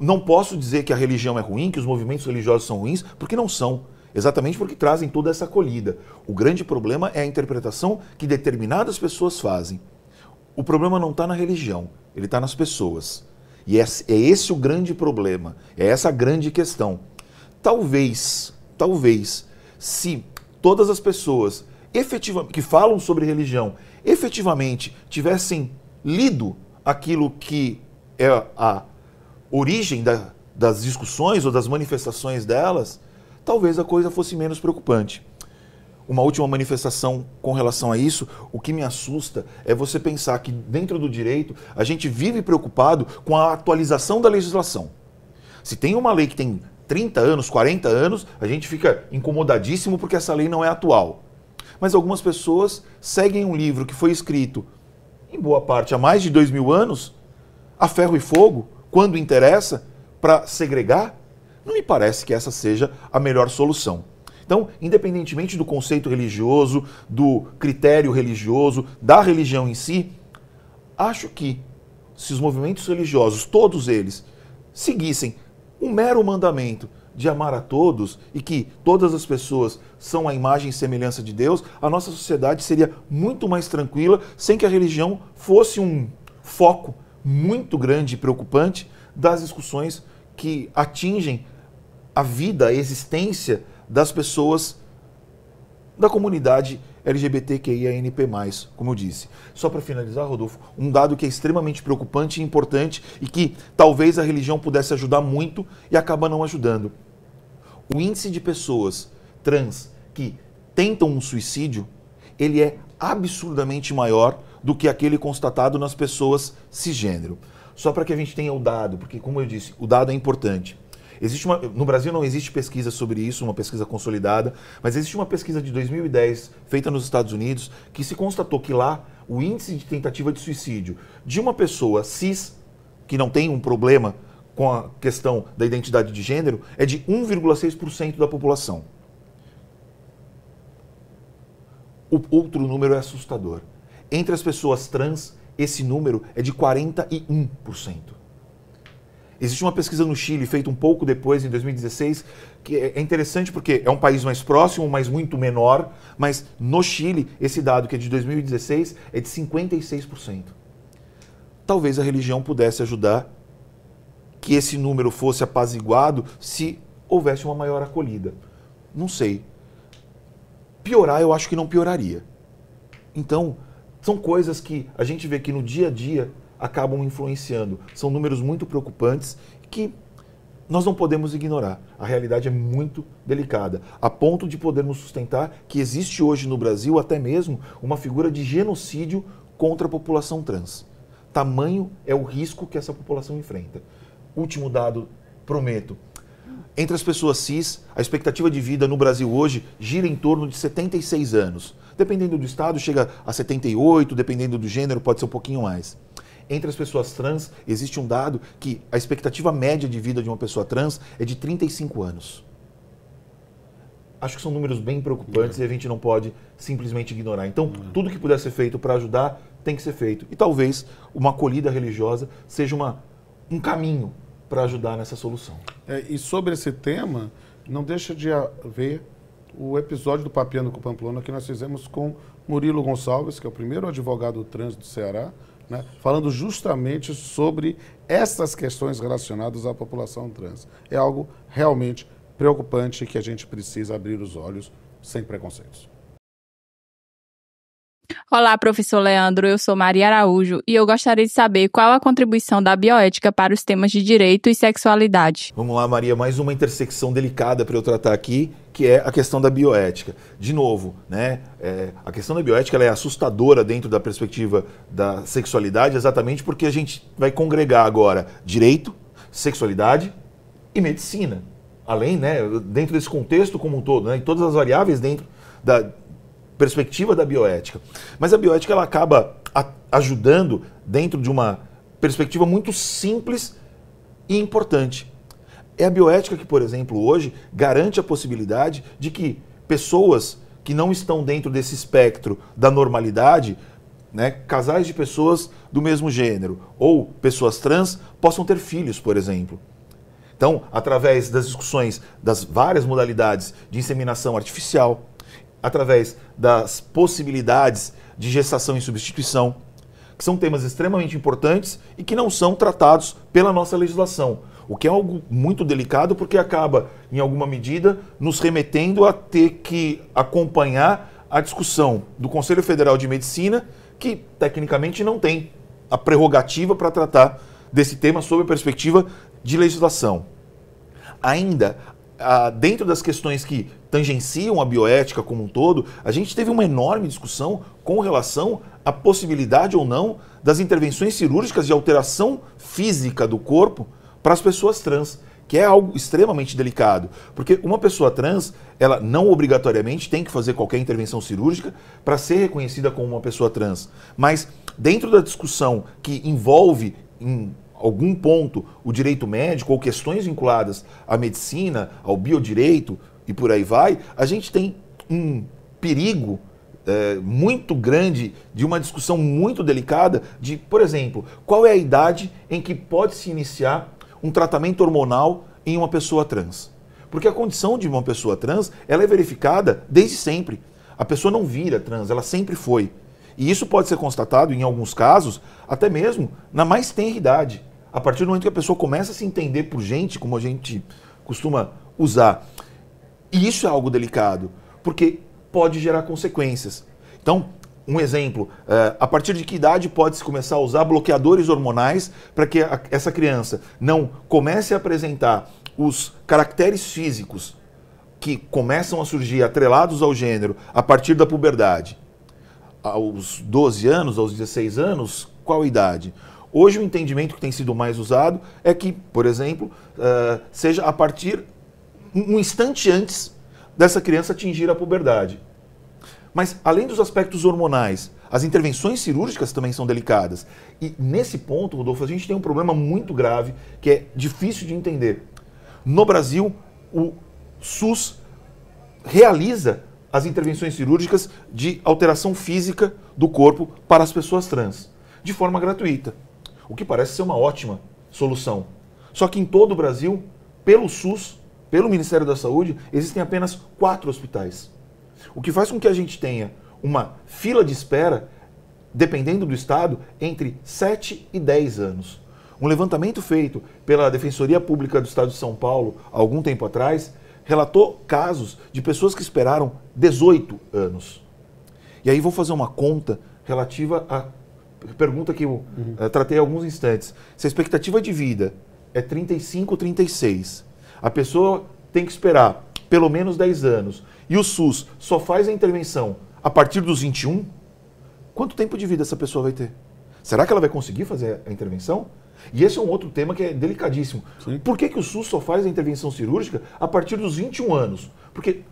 não posso dizer que a religião é ruim, que os movimentos religiosos são ruins, porque não são. Exatamente porque trazem toda essa acolhida. O grande problema é a interpretação que determinadas pessoas fazem. O problema não está na religião, ele está nas pessoas. E é esse o grande problema, é essa a grande questão. Talvez, se todas as pessoas efetivamente, que falam sobre religião efetivamente tivessem lido aquilo que é a origem das discussões ou das manifestações delas, talvez a coisa fosse menos preocupante. Uma última manifestação com relação a isso, o que me assusta é você pensar que dentro do direito a gente vive preocupado com a atualização da legislação. Se tem uma lei que tem 30 anos, 40 anos, a gente fica incomodadíssimo porque essa lei não é atual. Mas algumas pessoas seguem um livro que foi escrito, em boa parte, há mais de 2000 anos, a ferro e fogo, quando interessa, para segregar. Não me parece que essa seja a melhor solução. Então, independentemente do conceito religioso, do critério religioso, da religião em si, acho que se os movimentos religiosos, todos eles, seguissem um mero mandamento de amar a todos e que todas as pessoas são a imagem e semelhança de Deus, a nossa sociedade seria muito mais tranquila sem que a religião fosse um foco muito grande e preocupante das discussões que atingem a vida, a existência das pessoas da comunidade LGBTQIANP+, como eu disse. Só para finalizar, Rodolfo, um dado que é extremamente preocupante e importante e que talvez a religião pudesse ajudar muito e acaba não ajudando. O índice de pessoas trans que tentam um suicídio, ele é absurdamente maior do que aquele constatado nas pessoas cisgênero. Só para que a gente tenha o dado, porque como eu disse, o dado é importante. No Brasil não existe pesquisa sobre isso, uma pesquisa consolidada, mas existe uma pesquisa de 2010 feita nos Estados Unidos que se constatou que lá o índice de tentativa de suicídio de uma pessoa cis que não tem um problema com a questão da identidade de gênero, é de 1,6% da população. O outro número é assustador. Entre as pessoas trans, esse número é de 41%. Existe uma pesquisa no Chile, feita um pouco depois, em 2016, que é interessante porque é um país mais próximo, mas muito menor, mas no Chile, esse dado, que é de 2016, é de 56%. Talvez a religião pudesse ajudar que esse número fosse apaziguado se houvesse uma maior acolhida. Não sei. Piorar, eu acho que não pioraria. Então, são coisas que a gente vê que no dia a dia acabam influenciando. São números muito preocupantes que nós não podemos ignorar. A realidade é muito delicada, a ponto de podermos sustentar que existe hoje no Brasil até mesmo uma figura de genocídio contra a população trans. Tamanho é o risco que essa população enfrenta. Último dado, prometo. Entre as pessoas cis, a expectativa de vida no Brasil hoje gira em torno de 76 anos. Dependendo do estado, chega a 78, dependendo do gênero, pode ser um pouquinho mais. Entre as pessoas trans, existe um dado que a expectativa média de vida de uma pessoa trans é de 35 anos. Acho que são números bem preocupantes e a gente não pode simplesmente ignorar. Então, tudo que puder ser feito para ajudar tem que ser feito. E talvez uma acolhida religiosa seja um caminho para ajudar nessa solução. E sobre esse tema, não deixa de haver o episódio do Papeando com Pamplona que nós fizemos com Murilo Gonçalves, que é o primeiro advogado trans do Ceará, né, falando justamente sobre essas questões relacionadas à população trans. É algo realmente preocupante que a gente precisa abrir os olhos sem preconceitos. Olá, professor Leandro, eu sou Maria Araújo e eu gostaria de saber qual a contribuição da bioética para os temas de direito e sexualidade. Vamos lá, Maria, mais uma intersecção delicada para eu tratar aqui, que é a questão da bioética. De novo, né, a questão da bioética ela é assustadora dentro da perspectiva da sexualidade, exatamente porque a gente vai congregar agora direito, sexualidade e medicina. Além, né, dentro desse contexto como um todo, né, em todas as variáveis dentro da perspectiva da bioética. Mas a bioética ela acaba ajudando dentro de uma perspectiva muito simples e importante. É a bioética que, por exemplo, hoje garante a possibilidade de que pessoas que não estão dentro desse espectro da normalidade, né, casais de pessoas do mesmo gênero ou pessoas trans possam ter filhos, por exemplo. Então, através das discussões das várias modalidades de inseminação artificial, através das possibilidades de gestação e substituição, que são temas extremamente importantes e que não são tratados pela nossa legislação, o que é algo muito delicado porque acaba, em alguma medida, nos remetendo a ter que acompanhar a discussão do Conselho Federal de Medicina, que tecnicamente não tem a prerrogativa para tratar desse tema sob a perspectiva de legislação. Ainda, dentro das questões que tangenciam a bioética como um todo, a gente teve uma enorme discussão com relação à possibilidade ou não das intervenções cirúrgicas de alteração física do corpo para as pessoas trans, que é algo extremamente delicado, porque uma pessoa trans, ela não obrigatoriamente tem que fazer qualquer intervenção cirúrgica para ser reconhecida como uma pessoa trans, mas dentro da discussão que envolve em algum ponto o direito médico ou questões vinculadas à medicina, ao biodireito e por aí vai, a gente tem um perigo muito grande de uma discussão muito delicada de, por exemplo, qual é a idade em que pode se iniciar um tratamento hormonal em uma pessoa trans. Porque a condição de uma pessoa trans, ela é verificada desde sempre. A pessoa não vira trans, ela sempre foi. E isso pode ser constatado, em alguns casos, até mesmo na mais tenra idade. A partir do momento que a pessoa começa a se entender por gente, como a gente costuma usar. E isso é algo delicado, porque pode gerar consequências. Então, um exemplo, a partir de que idade pode-se começar a usar bloqueadores hormonais para que essa criança não comece a apresentar os caracteres físicos que começam a surgir atrelados ao gênero a partir da puberdade? Aos 12 anos, aos 16 anos, qual idade? Hoje o entendimento que tem sido mais usado é que, por exemplo, seja a partir um instante antes dessa criança atingir a puberdade. Mas, além dos aspectos hormonais, As intervenções cirúrgicas também são delicadas. E nesse ponto, Rodolfo, a gente tem um problema muito grave que é difícil de entender. No Brasil, o SUS realiza as intervenções cirúrgicas de alteração física do corpo para as pessoas trans, de forma gratuita, o que parece ser uma ótima solução. Só que em todo o Brasil, pelo SUS, pelo Ministério da Saúde, existem apenas 4 hospitais. O que faz com que a gente tenha uma fila de espera, dependendo do estado, entre 7 e 10 anos. Um levantamento feito pela Defensoria Pública do Estado de São Paulo, há algum tempo atrás, relatou casos de pessoas que esperaram 18 anos. E aí vou fazer uma conta relativa à pergunta que eu tratei há alguns instantes. Se a expectativa de vida é 35, 36, a pessoa tem que esperar pelo menos 10 anos, e o SUS só faz a intervenção a partir dos 21, quanto tempo de vida essa pessoa vai ter? Será que ela vai conseguir fazer a intervenção? E esse é um outro tema que é delicadíssimo. Sim. Por que o SUS só faz a intervenção cirúrgica a partir dos 21 anos? Porque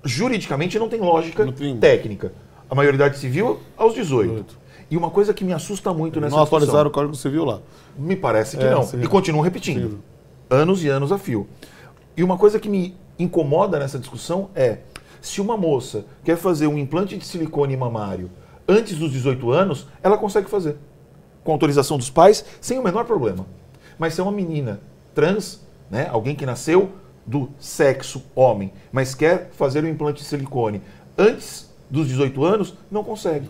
juridicamente não tem lógica técnica. A maioridade civil aos 18. E uma coisa que me assusta muito nessa discussão... Não atualizaram o Código Civil lá. Me parece que não. Sim. E continuam repetindo. Sim. Anos e anos a fio. E uma coisa que me incomoda nessa discussão é, se uma moça quer fazer um implante de silicone mamário antes dos 18 anos, ela consegue fazer. Com autorização dos pais, sem o menor problema. Mas se é uma menina trans, né, alguém que nasceu do sexo homem, mas quer fazer o implante de silicone antes dos 18 anos, não consegue.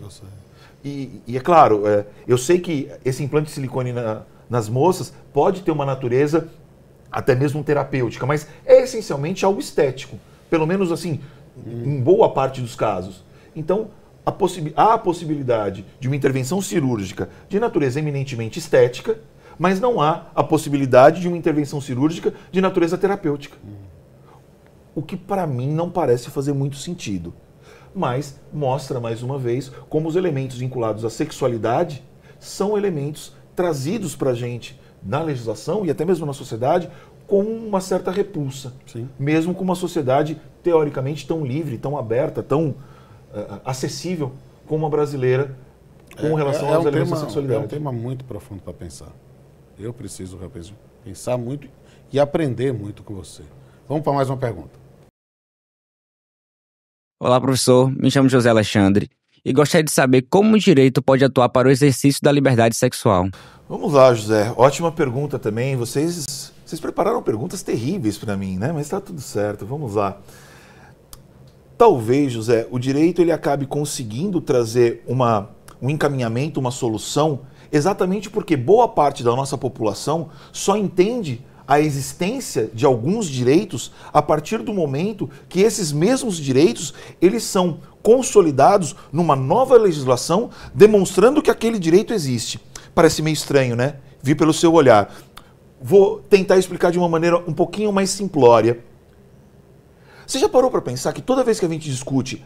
E é claro, eu sei que esse implante de silicone nas moças pode ter uma natureza até mesmo terapêutica, mas é essencialmente algo estético. Pelo menos assim, em boa parte dos casos. Então, há a possibilidade de uma intervenção cirúrgica de natureza eminentemente estética, mas não há a possibilidade de uma intervenção cirúrgica de natureza terapêutica. O que para mim não parece fazer muito sentido. Mas mostra mais uma vez como os elementos vinculados à sexualidade são elementos trazidos para a gente na legislação e até mesmo na sociedade com uma certa repulsa. Sim. Mesmo com uma sociedade teoricamente tão livre, tão aberta, tão acessível como a brasileira com relação aos elementos da sexualidade. É um tema muito profundo para pensar. Eu preciso pensar muito e aprender muito com você. Vamos para mais uma pergunta. Olá, professor. Me chamo José Alexandre e gostaria de saber como o direito pode atuar para o exercício da liberdade sexual. Vamos lá, José. Ótima pergunta também. Vocês prepararam perguntas terríveis para mim, né? Mas está tudo certo. Vamos lá. Talvez, José, o direito ele acabe conseguindo trazer um encaminhamento, uma solução, exatamente porque boa parte da nossa população só entende a existência de alguns direitos a partir do momento que esses mesmos direitos eles são consolidados numa nova legislação, demonstrando que aquele direito existe. Parece meio estranho, né? Vi pelo seu olhar. Vou tentar explicar de uma maneira um pouquinho mais simplória. Você já parou para pensar que toda vez que a gente discute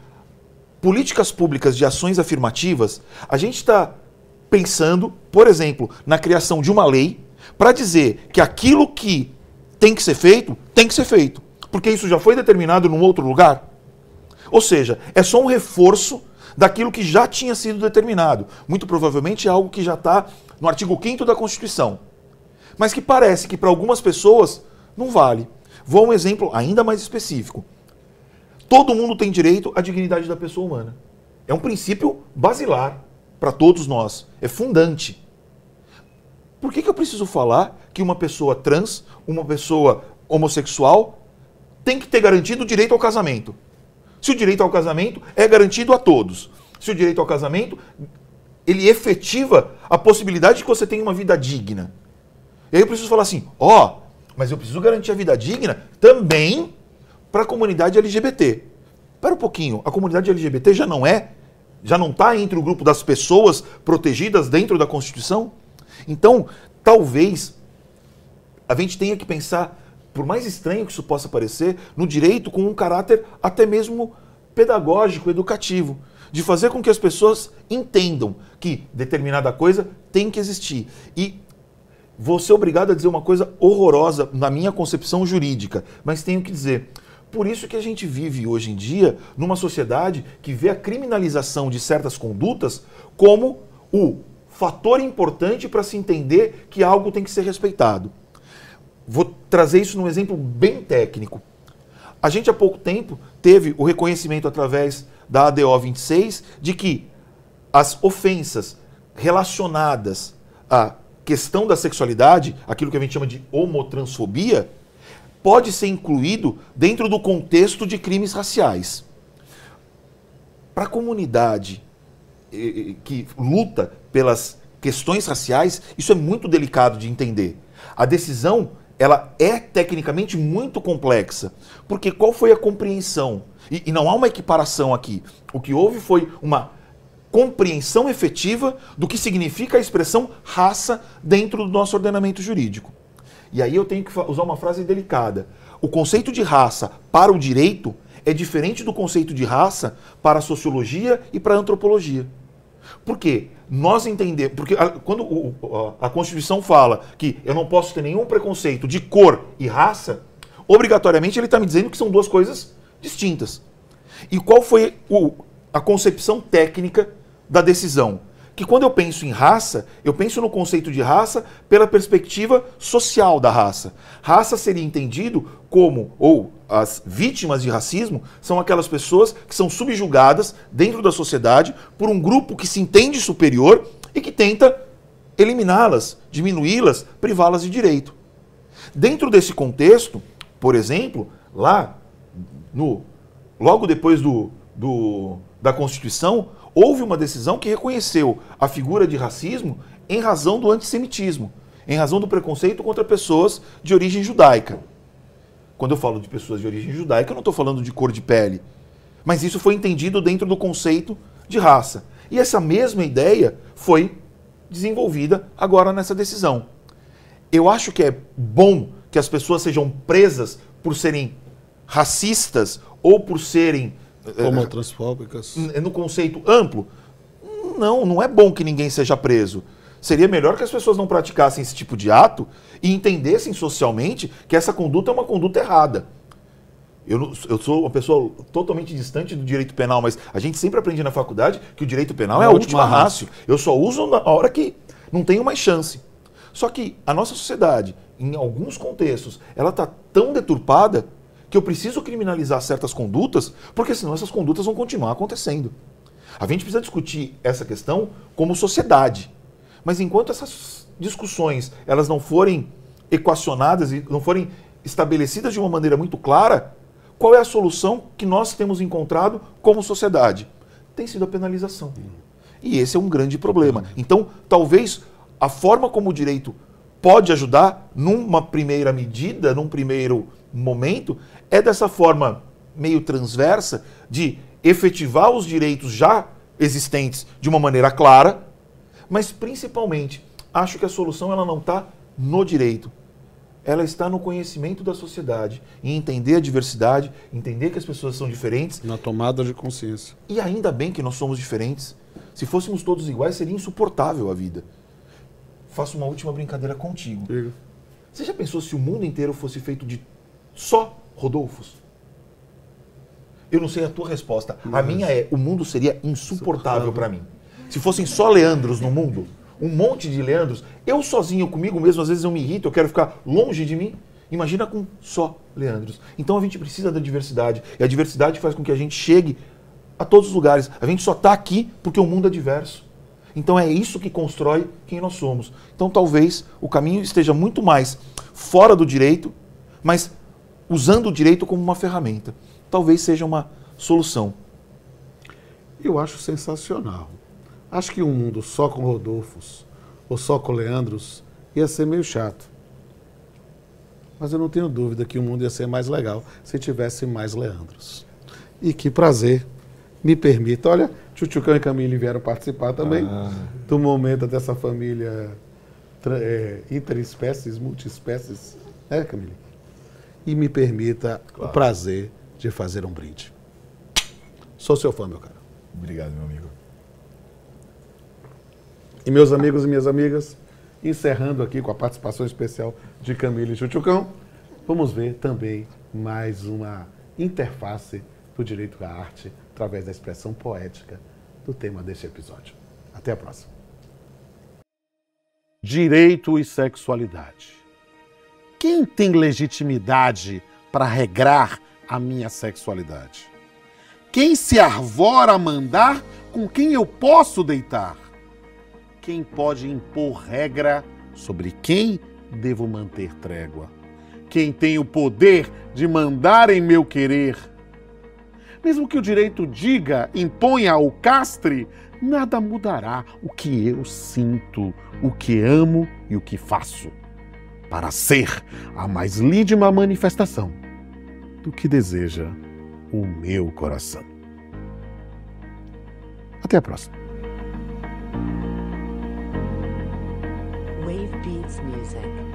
políticas públicas de ações afirmativas, a gente está pensando, por exemplo, na criação de uma lei para dizer que aquilo que tem que ser feito, porque isso já foi determinado num outro lugar? Ou seja, é só um reforço daquilo que já tinha sido determinado. Muito provavelmente é algo que já está no artigo 5º da Constituição. Mas que parece que para algumas pessoas não vale. Vou a um exemplo ainda mais específico. Todo mundo tem direito à dignidade da pessoa humana. É um princípio basilar para todos nós. É fundante. Por que eu preciso falar que uma pessoa trans, uma pessoa homossexual, tem que ter garantido o direito ao casamento? Se o direito ao casamento é garantido a todos. Se o direito ao casamento, ele efetiva a possibilidade de que você tenha uma vida digna. E aí eu preciso falar assim, mas eu preciso garantir a vida digna também para a comunidade LGBT. Espera um pouquinho, a comunidade LGBT já não está entre o grupo das pessoas protegidas dentro da Constituição? Então, talvez a gente tenha que pensar, por mais estranho que isso possa parecer, no direito com um caráter até mesmo pedagógico, educativo, de fazer com que as pessoas entendam que determinada coisa tem que existir. E vou ser obrigado a dizer uma coisa horrorosa na minha concepção jurídica, mas tenho que dizer, Por isso que a gente vive hoje em dia numa sociedade que vê a criminalização de certas condutas como o fator importante para se entender que algo tem que ser respeitado. Vou trazer isso num exemplo bem técnico. A gente há pouco tempo teve o reconhecimento através da ADO 26 de que as ofensas relacionadas à questão da sexualidade, aquilo que a gente chama de homotransfobia, pode ser incluído dentro do contexto de crimes raciais. Para a comunidade que luta pelas questões raciais, isso é muito delicado de entender. A decisão, ela é tecnicamente muito complexa, porque qual foi a compreensão? E não há uma equiparação aqui. O que houve foi uma compreensão efetiva do que significa a expressão raça dentro do nosso ordenamento jurídico. E aí eu tenho que usar uma frase delicada. O conceito de raça para o direito é diferente do conceito de raça para a sociologia e para a antropologia. Por quê? Nós entendemos... Porque quando a Constituição fala que eu não posso ter nenhum preconceito de cor e raça, obrigatoriamente ele está me dizendo que são duas coisas distintas. E qual foi a concepção técnica da decisão? Que quando eu penso em raça, eu penso no conceito de raça pela perspectiva social da raça. Raça seria entendido como, ou as vítimas de racismo, são aquelas pessoas que são subjugadas dentro da sociedade por um grupo que se entende superior e que tenta eliminá-las, diminuí-las, privá-las de direito. Dentro desse contexto, por exemplo, logo depois da Constituição, houve uma decisão que reconheceu a figura de racismo em razão do antissemitismo, em razão do preconceito contra pessoas de origem judaica. Quando eu falo de pessoas de origem judaica, eu não estou falando de cor de pele. Mas isso foi entendido dentro do conceito de raça. E essa mesma ideia foi desenvolvida agora nessa decisão. Eu acho que é bom que as pessoas sejam presas por serem racistas ou por serem homotransfóbicas. No conceito amplo. Não é bom que ninguém seja preso. Seria melhor que as pessoas não praticassem esse tipo de ato e entendessem socialmente que essa conduta é uma conduta errada. Eu sou uma pessoa totalmente distante do direito penal, mas a gente sempre aprende na faculdade que o direito penal é a última ratio. Eu só uso na hora que não tenho mais chance. Só que a nossa sociedade, em alguns contextos, ela está tão deturpada que eu preciso criminalizar certas condutas, porque senão essas condutas vão continuar acontecendo. A gente precisa discutir essa questão como sociedade. Mas enquanto essas discussões elas não forem equacionadas e não forem estabelecidas de uma maneira muito clara, qual é a solução que nós temos encontrado como sociedade? Tem sido a penalização. E esse é um grande problema. Então, talvez a forma como o direito pode ajudar, numa primeira medida, num primeiro momento, é dessa forma meio transversa de efetivar os direitos já existentes de uma maneira clara, mas principalmente acho que a solução ela não está no direito. Ela está no conhecimento da sociedade, em entender a diversidade, entender que as pessoas são diferentes. Na tomada de consciência. E ainda bem que nós somos diferentes. Se fôssemos todos iguais, seria insuportável a vida. Faço uma última brincadeira contigo. Diga. Você já pensou se o mundo inteiro fosse feito de só Rodolfos? Eu não sei a tua resposta. A minha é, o mundo seria insuportável para mim. Se fossem só Leandros no mundo, um monte de Leandros, eu sozinho comigo mesmo, às vezes eu me irrito, eu quero ficar longe de mim. Imagina com só Leandros. Então a gente precisa da diversidade. E a diversidade faz com que a gente chegue a todos os lugares. A gente só está aqui porque o mundo é diverso. Então é isso que constrói quem nós somos. Então talvez o caminho esteja muito mais fora do direito, mas usando o direito como uma ferramenta. Talvez seja uma solução. Eu acho sensacional. Acho que um mundo só com Rodolfos ou só com Leandros ia ser meio chato. Mas eu não tenho dúvida que o mundo ia ser mais legal se tivesse mais Leandros. E que prazer. Me permita. Olha, Tchutchucão e Camille vieram participar também do momento dessa família interespécies, multiespécies. Né, Camille? E me permita o prazer de fazer um brinde. Sou seu fã, meu cara. Obrigado, meu amigo. E meus amigos e minhas amigas, encerrando aqui com a participação especial de Camille e Tchutchucão, vamos ver também mais uma interface do direito à arte através da expressão poética do tema deste episódio. Até a próxima. Direito e sexualidade. Quem tem legitimidade para regrar a minha sexualidade? Quem se arvora a mandar com quem eu posso deitar? Quem pode impor regra sobre quem devo manter trégua? Quem tem o poder de mandar em meu querer? Mesmo que o direito diga, imponha ou castre, nada mudará o que eu sinto, o que amo e o que faço, para ser a mais lídima manifestação do que deseja o meu coração. Até a próxima. Wave Beats Music.